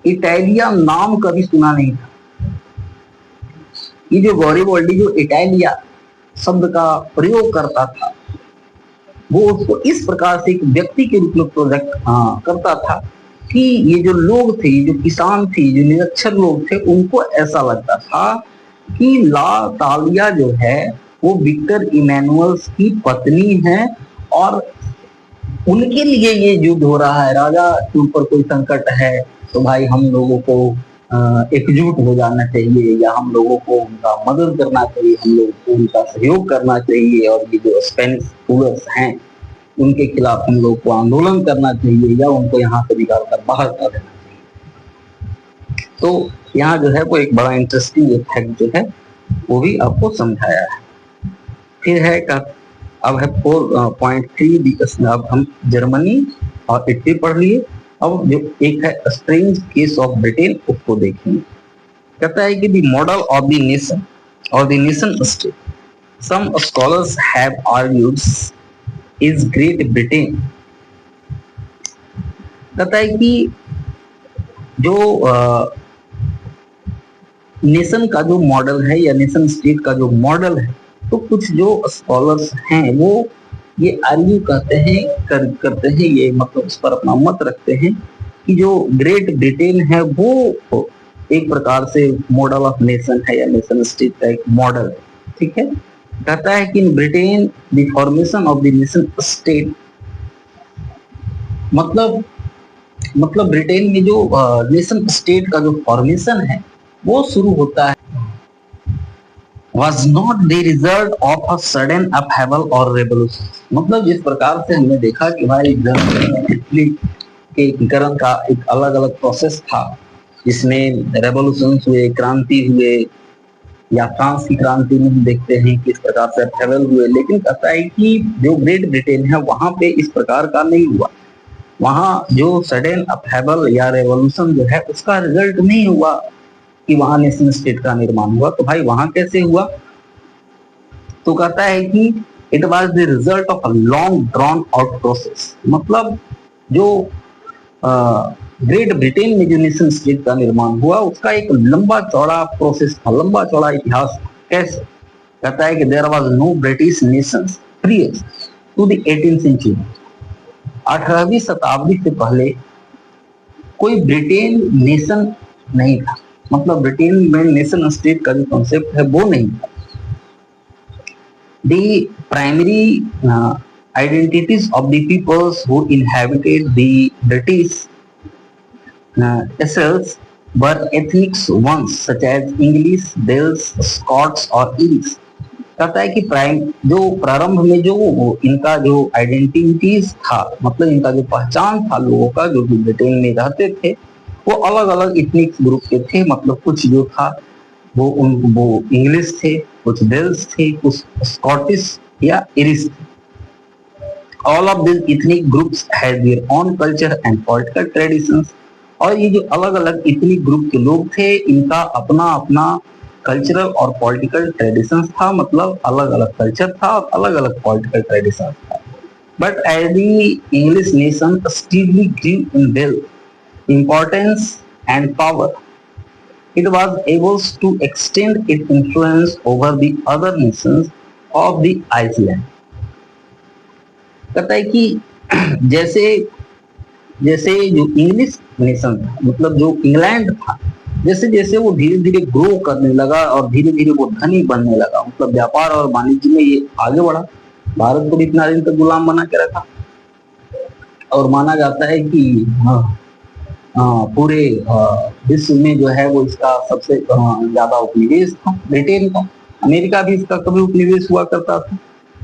[SPEAKER 1] इटालिया नाम कभी सुना नहीं था। ये जो गॉरिबोल्डी जो इटालिया शब्द का प्रयोग करता था, वो उसको इस प्रकार से एक व्यक्ति के रूप में प्रोजेक्ट करता था कि ये जो लोग थे, ये जो किसान थे, जो निरक्षर लोग थे, उनको ऐसा लगता था कि ला तालिया जो है वो विक्टर इमैनुअल की पत्नी है, और उनके लिए ये युद्ध हो रहा है। राजा के ऊपर कोई संकट है तो भाई हम लोगों को एकजुट हो जाना चाहिए, या हम लोगों को उनका मदद करना चाहिए, हम लोगों को उनका सहयोग करना चाहिए, और ये जो स्पेनिश रूलर्स हैं उनके खिलाफ हम लोग को आंदोलन करना चाहिए, या उनको यहाँ से निकाल कर बाहर कर देना चाहिए। तो यहाँ जो है वो एक बड़ा इंटरेस्टिंग फैक्ट जो है वो भी आपको समझाया है। फिर है का अब है 4.3, अब हम जर्मनी और इटली पढ़ लिए। अब जो एक है स्ट्रेंज केस ऑफ ब्रिटेन, उसको देखेंगे। कहता है कि the model of the nation और the nation state, some scholars have argued, is great Britain. कहता है कि जो नेशन का जो मॉडल है या नेशन स्टेट का जो मॉडल है, तो कुछ जो स्कॉलर्स हैं वो ये आर्ग्यू करते हैं, ये मतलब उस पर अपना मत रखते हैं कि जो ग्रेट ब्रिटेन है वो एक प्रकार से मॉडल ऑफ नेशन है या नेशन स्टेट का एक मॉडल है, ठीक है। कहता है कि in Britain the formation of the nation state, मतलब ब्रिटेन में जो नेशन स्टेट का जो फॉर्मेशन है वो शुरू होता है was not the result of a sudden upheaval or revolution। मतलब जिस प्रकार से हमने देखा कि भाई इटली के एकीकरण का एक अलग अलग प्रोसेस था, जिसमें रेवोल्यूशन हुए, क्रांति हुए, या फ्रांस की क्रांति में हम देखते हैं कि इस प्रकार से अपहेवल हुए। लेकिन कहता है कि जो ग्रेट ब्रिटेन है वहां पे इस प्रकार का नहीं हुआ। वहां जो सडन अपहेवल या रेवोल्यूशन जो है उसका रिजल्ट नहीं हुआ कि वहां नेशनल स्टेट का निर्माण हुआ। तो भाई वहां कैसे हुआ? तो कहता है कि it was the result of a long drawn out process. मतलब जो ग्रेट ब्रिटेन में जो नेशन स्टेट का निर्माण हुआ उसका एक लंबा चौड़ा प्रोसेस था, लंबा चौड़ा इतिहास। कैसे? कहता है कि there was no British nation prior to the 18th century. 18वीं शताब्दी से पहले कोई ब्रिटेन नेशन नहीं था, मतलब ब्रिटेन में नेशन स्टेट का जो कॉन्सेप्ट है वो नहीं था। The primary identities of the peoples who inhabited the British Isles were ethnic ones such as English, Wales, Scots और Irish। कहता है कि जो प्रारंभ में जो इनका जो आइडेंटिटीज था, मतलब इनका जो पहचान था लोगों का जो भी ब्रिटेन में रहते थे, वो अलग अलग इथनिक ग्रुप के थे। मतलब कुछ जो था वो इंग्लिश थे, कुछ वेल्स थे, कुछ स्कॉटिश या इरिश थे। All of this ethnic groups had their own culture and political traditions. और ये जो अलग अलग इथनिक ग्रुप के लोग थे, इनका अपना अपना कल्चरल और पॉलिटिकल ट्रेडिशंस था, मतलब अलग अलग कल्चर था और अलग अलग पॉलिटिकल ट्रेडिशंस था। But as the English nation steadily grew in wealth, importance and power, it was able to extend its influence over the other nations of the island। कहता है कि जैसे जैसे जो इंग्लिश नेशन था, मतलब जो इंग्लैंड था, जैसे जैसे वो धीरे धीरे ग्रो करने लगा और धीरे धीरे वो धनी बनने लगा, मतलब व्यापार और वाणिज्य में ये आगे बढ़ा। भारत को भी इतना दिन तक गुलाम बना के रखा, और माना जाता है कि हाँ, पूरे विश्व में जो है वो इसका सबसे ज्यादा उपनिवेश था ब्रिटेन का। अमेरिका भी इसका कभी उपनिवेश हुआ करता था।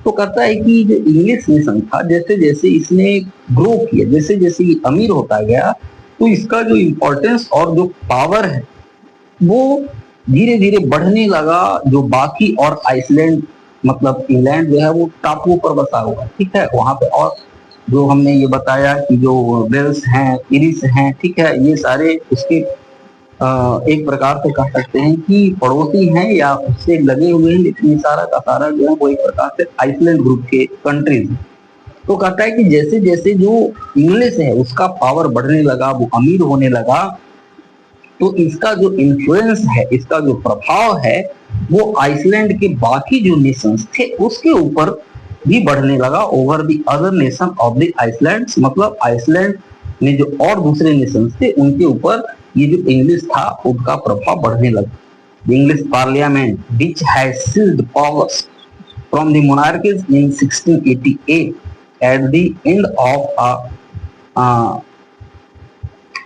[SPEAKER 1] तो कहता है कि जो इंग्लिश नेशन था, जैसे जैसे इसने ग्रो किया, जैसे जैसे ये अमीर होता गया, तो इसका जो इम्पोर्टेंस और जो पावर है वो धीरे धीरे बढ़ने लगा। जो बाकी और आइसलैंड, मतलब इंग्लैंड जो है वो टापुओं पर बसा हुआ है, ठीक है, वहां पे और जो हमने ये बताया कि जो वेल्स हैं, इरिस हैं, ठीक है, ये सारे उसके एक प्रकार से कह सकते हैं कि पड़ोसी हैं या उससे लगे हुए हैं, लेकिन ये सारा का सारा जो है वो एक प्रकार से आइसलैंड ग्रुप के कंट्रीज। तो कहता है कि जैसे जैसे जो इंग्लिश है उसका पावर बढ़ने लगा, वो अमीर होने लगा, तो इसका जो इन्फ्लुएंस है, इसका जो प्रभाव है, वो आइसलैंड के बाकी जो नेशंस थे उसके ऊपर भी बढ़ने लगा, over the other nation of the island. मतलब आइसलैंड में जो और दूसरे नेशंस थे उनके ऊपर ये जो इंग्लिश था उनका प्रभाव बढ़ने लगा। The English Parliament, which had seized powers from the monarchies in 1688 at the end of a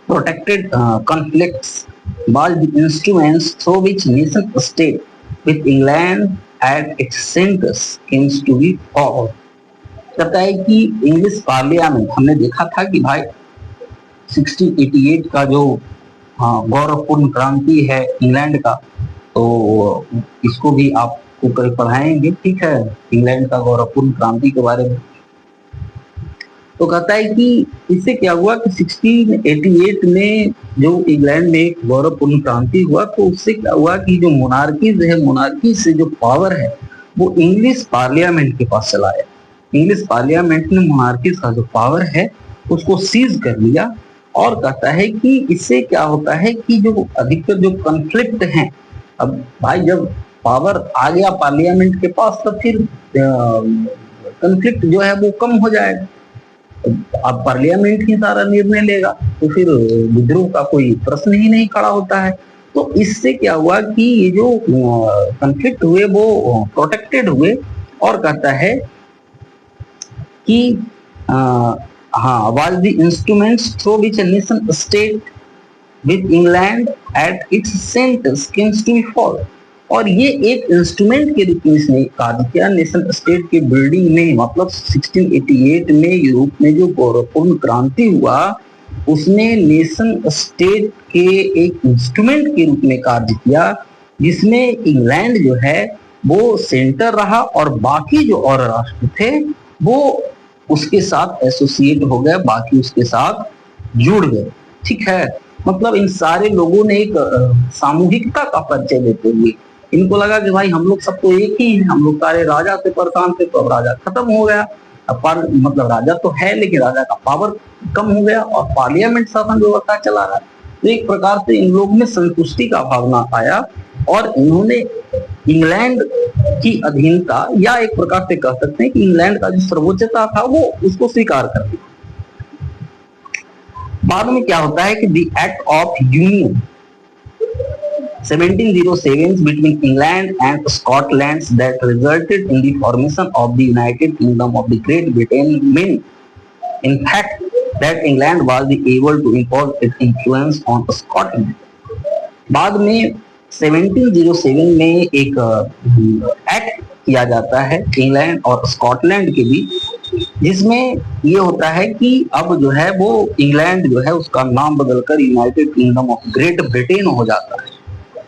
[SPEAKER 1] protected conflicts, was the instruments through which nation state with England at its centers came to be formed। कहता है कि इंग्लिश पार्लियामेंट, हमने देखा था कि भाई 1688 का जो गौरवपूर्ण क्रांति है इंग्लैंड का, तो इसको भी आपको कल पढ़ाएंगे, ठीक है, इंग्लैंड का गौरवपूर्ण क्रांति के बारे में। तो कहता है कि इससे क्या हुआ कि 1688 में जो इंग्लैंड में एक गौरवपूर्ण क्रांति हुआ, तो उससे क्या हुआ कि जो मोनार्कीज है, मोनार्की से जो पावर है वो इंग्लिश पार्लियामेंट के पास चला आया। इंग्लिश पार्लियामेंट ने मोनार्कीज का जो पावर है उसको सीज कर लिया। और कहता है कि इससे क्या होता है कि जो अधिकतर जो कॉन्फ्लिक्ट हैं, अब भाई जब पावर आ गया पार्लियामेंट के पास तो फिर कॉन्फ्लिक्ट जो है वो कम हो जाएगा। अब पार्लियामेंट ही सारा निर्णय लेगा तो फिर विद्रोह का कोई प्रश्न ही नहीं खड़ा होता है। तो इससे क्या हुआ कि ये जो कॉन्फ्लिक्ट हुए वो प्रोटेक्टेड हुए। और कहता है कि हाँ, was the instruments through which a nation state with England at its centers came to be formed। और ये एक इंस्ट्रूमेंट के रूप में इसने कार्य किया नेशन स्टेट के बिल्डिंग में। मतलब 1688 में यूरोप में जो गौरवपूर्ण क्रांति हुआ उसने नेशन स्टेट के एक इंस्ट्रूमेंट के रूप में कार्य किया, जिसमें इंग्लैंड जो है वो सेंटर रहा और बाकी जो और राष्ट्र थे वो उसके साथ एसोसिएट हो गए, बाकी उसके साथ जुड़ गए, ठीक है। मतलब इन सारे लोगों ने एक सामूहिकता का परिचय देते हुए इनको लगा कि भाई हम लोग सब तो एक ही हैं, हम लोग सारे राजा से परेशान थे, तो अब राजा खत्म हो गया, अब मतलब राजा तो है लेकिन राजा का पावर कम हो गया और पार्लियामेंट शासन व्यवस्था चला रहा है। तो एक प्रकार से इन लोगों में संतुष्टि का भावना आया और इन्होंने इंग्लैंड की अधीनता, या एक प्रकार से कह सकते हैं कि इंग्लैंड का जो सर्वोच्चता था वो उसको स्वीकार कर दिया। बाद में क्या होता है कि the act of union 1707 between England and Scotland that resulted in the formation of the United Kingdom of the Great Britain meant, in fact, that England was able to impose its influence on Scotland। बाद में 1707 में एक एक्ट किया जाता है इंग्लैंड और स्कॉटलैंड के बीच, जिसमें ये होता है कि अब जो है वो इंग्लैंड जो है उसका नाम बदलकर United kingdom of great Britain हो जाता है,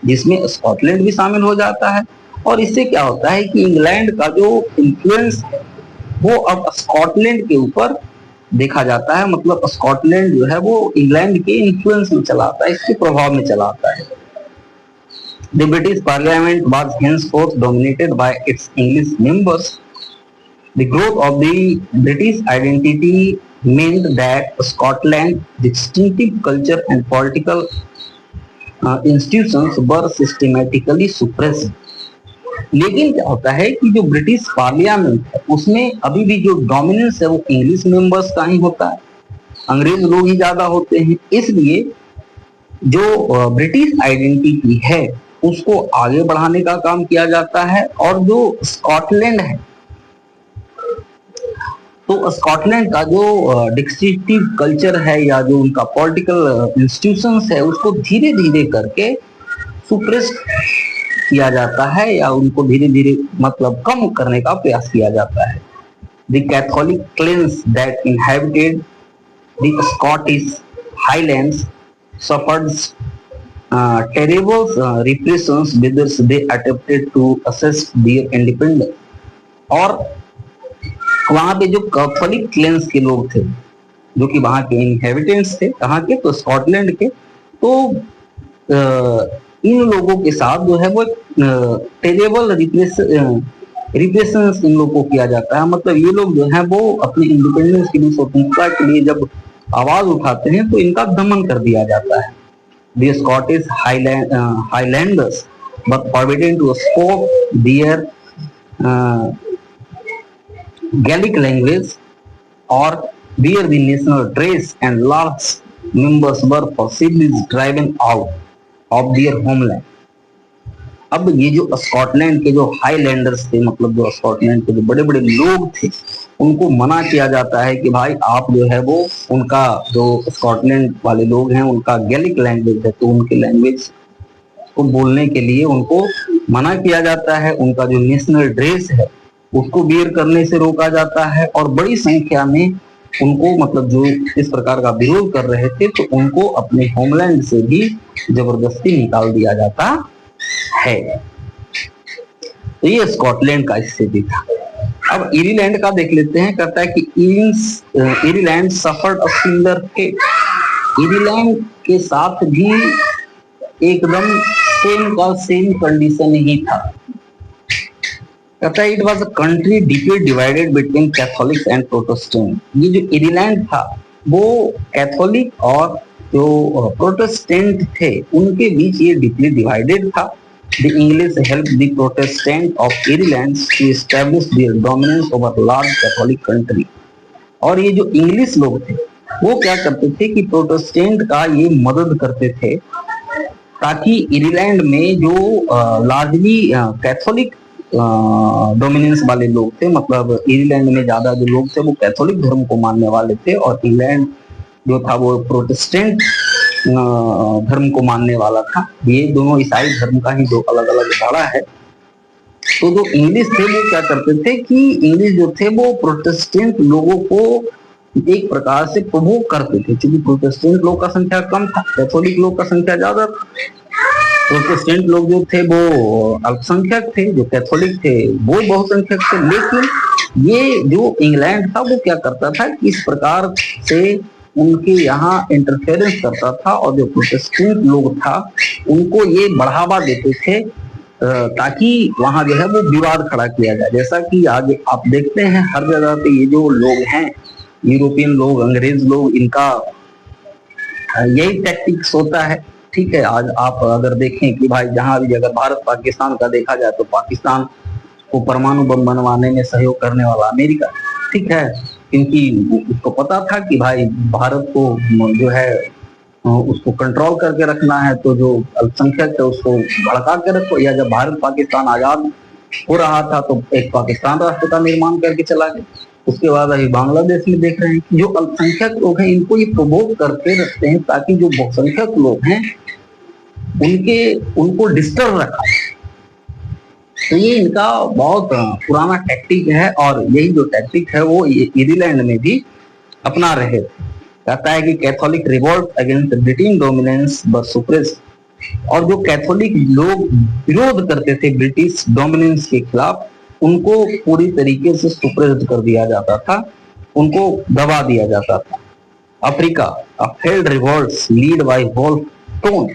[SPEAKER 1] जिसमें स्कॉटलैंड भी शामिल हो जाता है। और इससे क्या होता है कि इंग्लैंड का जो इन्फ्लुएंस है वो अब स्कॉटलैंड के ऊपर देखा जाता है। मतलब स्कॉटलैंड जो है वो इंग्लैंड के इन्फ्लुएंस में चला आता है, इसके प्रभाव में चला आता है। The British Parliament was henceforth dominated by its English members। The growth of the British identity meant that Scotland's distinctive culture and political institutions were systematically suppressed। लेकिन क्या होता है कि जो ब्रिटिश पार्लियामेंट है उसमें अभी भी जो डोमिनेंस है वो इंग्लिश मेंबर्स का ही होता है। अंग्रेज लोग ही ज्यादा होते हैं। इसलिए जो ब्रिटिश आइडेंटिटी है उसको आगे बढ़ाने का काम किया जाता है। और जो स्कॉटलैंड है, तो स्कॉटलैंड का जो डिस्टिंक्टिव कल्चर है या जो उनका पॉलिटिकल इंस्टीट्यूशंस है उसको धीरे धीरे करके सुप्रेस किया जाता है या उनको धीरे धीरे मतलब कम करने का प्रयास किया जाता है। The Catholic cleanse that inhabited the Scottish highlands suffered terrible repressions whether they attempted to assess their independence। और वहां पे जो कैथोलिक क्लेंस के लोग थे जो कि वहां के इनहेबिटेंट्स थे, कहाँ के, तो स्कॉटलैंड के, तो इन लोगों के साथ जो है वो टेरेबल रिप्रेशंस इन लोगों को किया जाता है। मतलब ये लोग जो है वो अपने इंडिपेंडेंस के लिए, स्वतंत्रता के लिए जब आवाज उठाते हैं तो इनका दमन कर दिया जाता है। The Scottish Highlanders were forbidden to speak their Gaelic language or wear the national dress, and large numbers were forcibly driven out of their homeland। अब ये जो स्कॉटलैंड के जो हाईलैंडर्स थे, मतलब जो स्कॉटलैंड के जो बड़े बड़े लोग थे, उनको मना किया जाता है कि भाई आप जो है वो, उनका जो स्कॉटलैंड वाले लोग हैं उनका गैलिक लैंग्वेज है तो उनके लैंग्वेज को बोलने के लिए उनको मना किया जाता है। उनका जो नेशनल ड्रेस है उसको वियर करने से रोका जाता है। और बड़ी संख्या में उनको, मतलब जो इस प्रकार का विरोध कर रहे थे, तो उनको अपने होमलैंड से भी जबरदस्ती निकाल दिया जाता है। तो ये स्कॉटलैंड का स्थिति था। अब आयरलैंड का देख लेते हैं। कहता है कि Ireland suffered a similar fate. Ireland के साथ भी एकदम सेम का सेम कंडीशन ही था। कहता है it was a country deeply divided between Catholics and Protestant. ये जो आयरलैंड था वो कैथोलिक और जो प्रोटेस्टेंट थे उनके बीच ये डीपली डिवाइडेड था। The English helped the Protestant of Ireland to establish their dominance over large Catholic country। और ये जो इंग्लिश लोग थे वो क्या करते थे कि प्रोटेस्टेंट का ये मदद करते थे ताकि आयरलैंड में जो लार्जली कैथोलिक डोमिनेंस वाले लोग थे, मतलब आयरलैंड में ज्यादा जो लोग थे वो कैथोलिक धर्म को मानने वाले थे और इंग्लैंड जो था वो प्रोटेस्टेंट धर्म को मानने वाला था। ये दोनों ईसाई धर्म का ही दो अलग अलग धारा है। तो जो इंग्लिश थे वो क्या करते थे कि इंग्लिश जो थे वो प्रोटेस्टेंट लोगों को एक प्रकार से प्रभुत्व करते थे, क्योंकि प्रोटेस्टेंट लोग का संख्या कम था, कैथोलिक लोग का संख्या ज्यादा था। प्रोटेस्टेंट लोग जो थे वो अल्पसंख्यक थे, जो कैथोलिक थे वो बहुसंख्यक थे। लेकिन ये जो इंग्लैंड था वो क्या करता था कि इस प्रकार से उनके यहाँ इंटरफेरेंस करता था और जो प्रोटेस्टेंट लोग था उनको ये बढ़ावा देते थे ताकि वहां जो है वो विवाद खड़ा किया जाए। जैसा कि आगे आप देखते हैं हर जगह पे ये जो लोग हैं, यूरोपियन लोग, अंग्रेज लोग, इनका यही टैक्टिक्स होता है। ठीक है, आज आप अगर देखें कि भाई जहां भी अगर भारत पाकिस्तान का देखा जाए तो पाकिस्तान को परमाणु बम बनवाने में सहयोग करने वाला अमेरिका, ठीक है, क्योंकि उसको पता था कि भाई भारत को जो है उसको कंट्रोल करके रखना है, तो जो अल्पसंख्यक है उसको भड़का के रखो। या जब भारत पाकिस्तान आजाद हो रहा था तो एक पाकिस्तान राष्ट्र का निर्माण करके चला गया। उसके बाद अभी बांग्लादेश में देख रहे हैं कि जो अल्पसंख्यक लोग हैं इनको ये प्रमोट करते रखते हैं ताकि जो बहुसंख्यक लोग हैं उनको डिस्टर्ब रखा। तो ये इनका बहुत पुराना टैक्टिक है और यही जो टैक्टिक है वो आयरलैंड में भी अपना रहे थे। कहता है कि Catholic revolt against British dominance were suppressed. और जो कैथोलिक लोग विरोध करते थे ब्रिटिश डोमिनेंस के खिलाफ उनको पूरी तरीके से सुप्रेस्ड कर दिया जाता था, उनको दबा दिया जाता था। Africa, a failed revolt led by Wolfe Tone।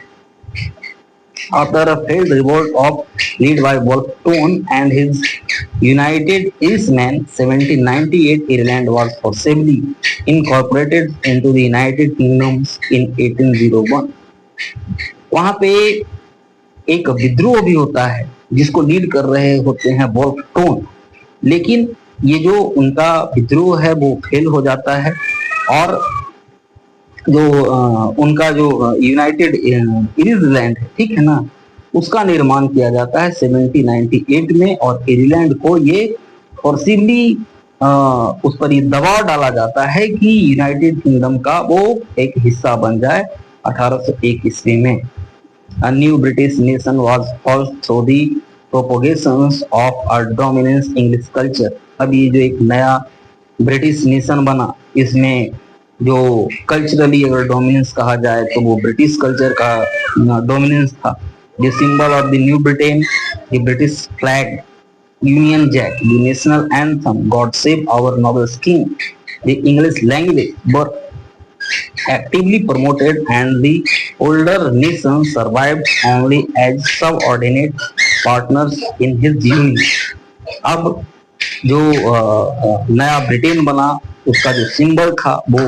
[SPEAKER 1] After a failed revolt led by Wolfe Tone and his United Irishmen, 1798 Ireland was forcibly incorporated into the United Kingdom in 1801। वहां पे एक विद्रोह भी होता है जिसको लीड कर रहे होते हैं वोल्फ टोन, लेकिन ये जो उनका विद्रोह है वो फेल हो जाता है और जो उनका जो यूनाइटेड आयरलैंड है, ठीक है ना, उसका निर्माण किया जाता है 1798 में। और आयरलैंड को ये फोर्सिबली उस पर ये दबाव डाला जाता है कि यूनाइटेड किंगडम का वो एक हिस्सा बन जाए 1801 ईस्वी में। A new British nation was formed through the propagations of a dominant English culture। अब ये जो एक नया ब्रिटिश नेशन बना, इसमें जो कल्चरली अगर डोमिनेंस कहा जाए तो वो ब्रिटिश कल्चर का डोमिनेंस था। The symbol of the new Britain, the British flag, union jack, the national anthem, god save our noble king, the English language were actively promoted, and the older nations survived only as subordinate partners in his union। अब जो नया ब्रिटेन बना, उसका जो सिंबल था वो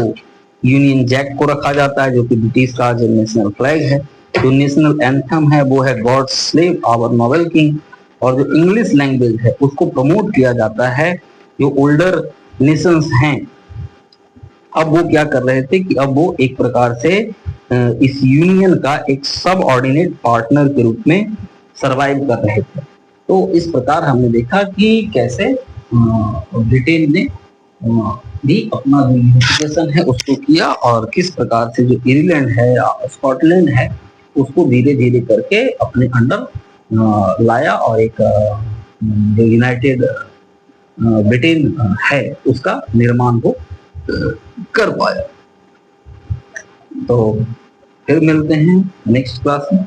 [SPEAKER 1] यूनियन जैक को रखा जाता है, जो कि ब्रिटिश का जो नेशनल फ्लैग है। जो नेशनल एंथम है वो है god slave our noble king. और जो इंग्लिश लैंग्वेज है उसको प्रमोट किया जाता है। जो ओल्डर नेशंस हैं, अब वो क्या कर रहे थे कि अब वो एक प्रकार से इस यूनियन का एक सब ऑर्डिनेट पार्टनर के रूप में सरवाइव कर रहे थे। तो इस प्रकार हमने देखा कि कैसे ब्रिटेन ने भी अपना जो यूनिफिकेशन है उसको किया, और किस प्रकार से जो आयरलैंड है या स्कॉटलैंड है उसको धीरे धीरे करके अपने अंडर लाया, और एक जो यूनाइटेड ब्रिटेन है उसका निर्माण हो कर पाया। तो फिर मिलते हैं नेक्स्ट क्लास में।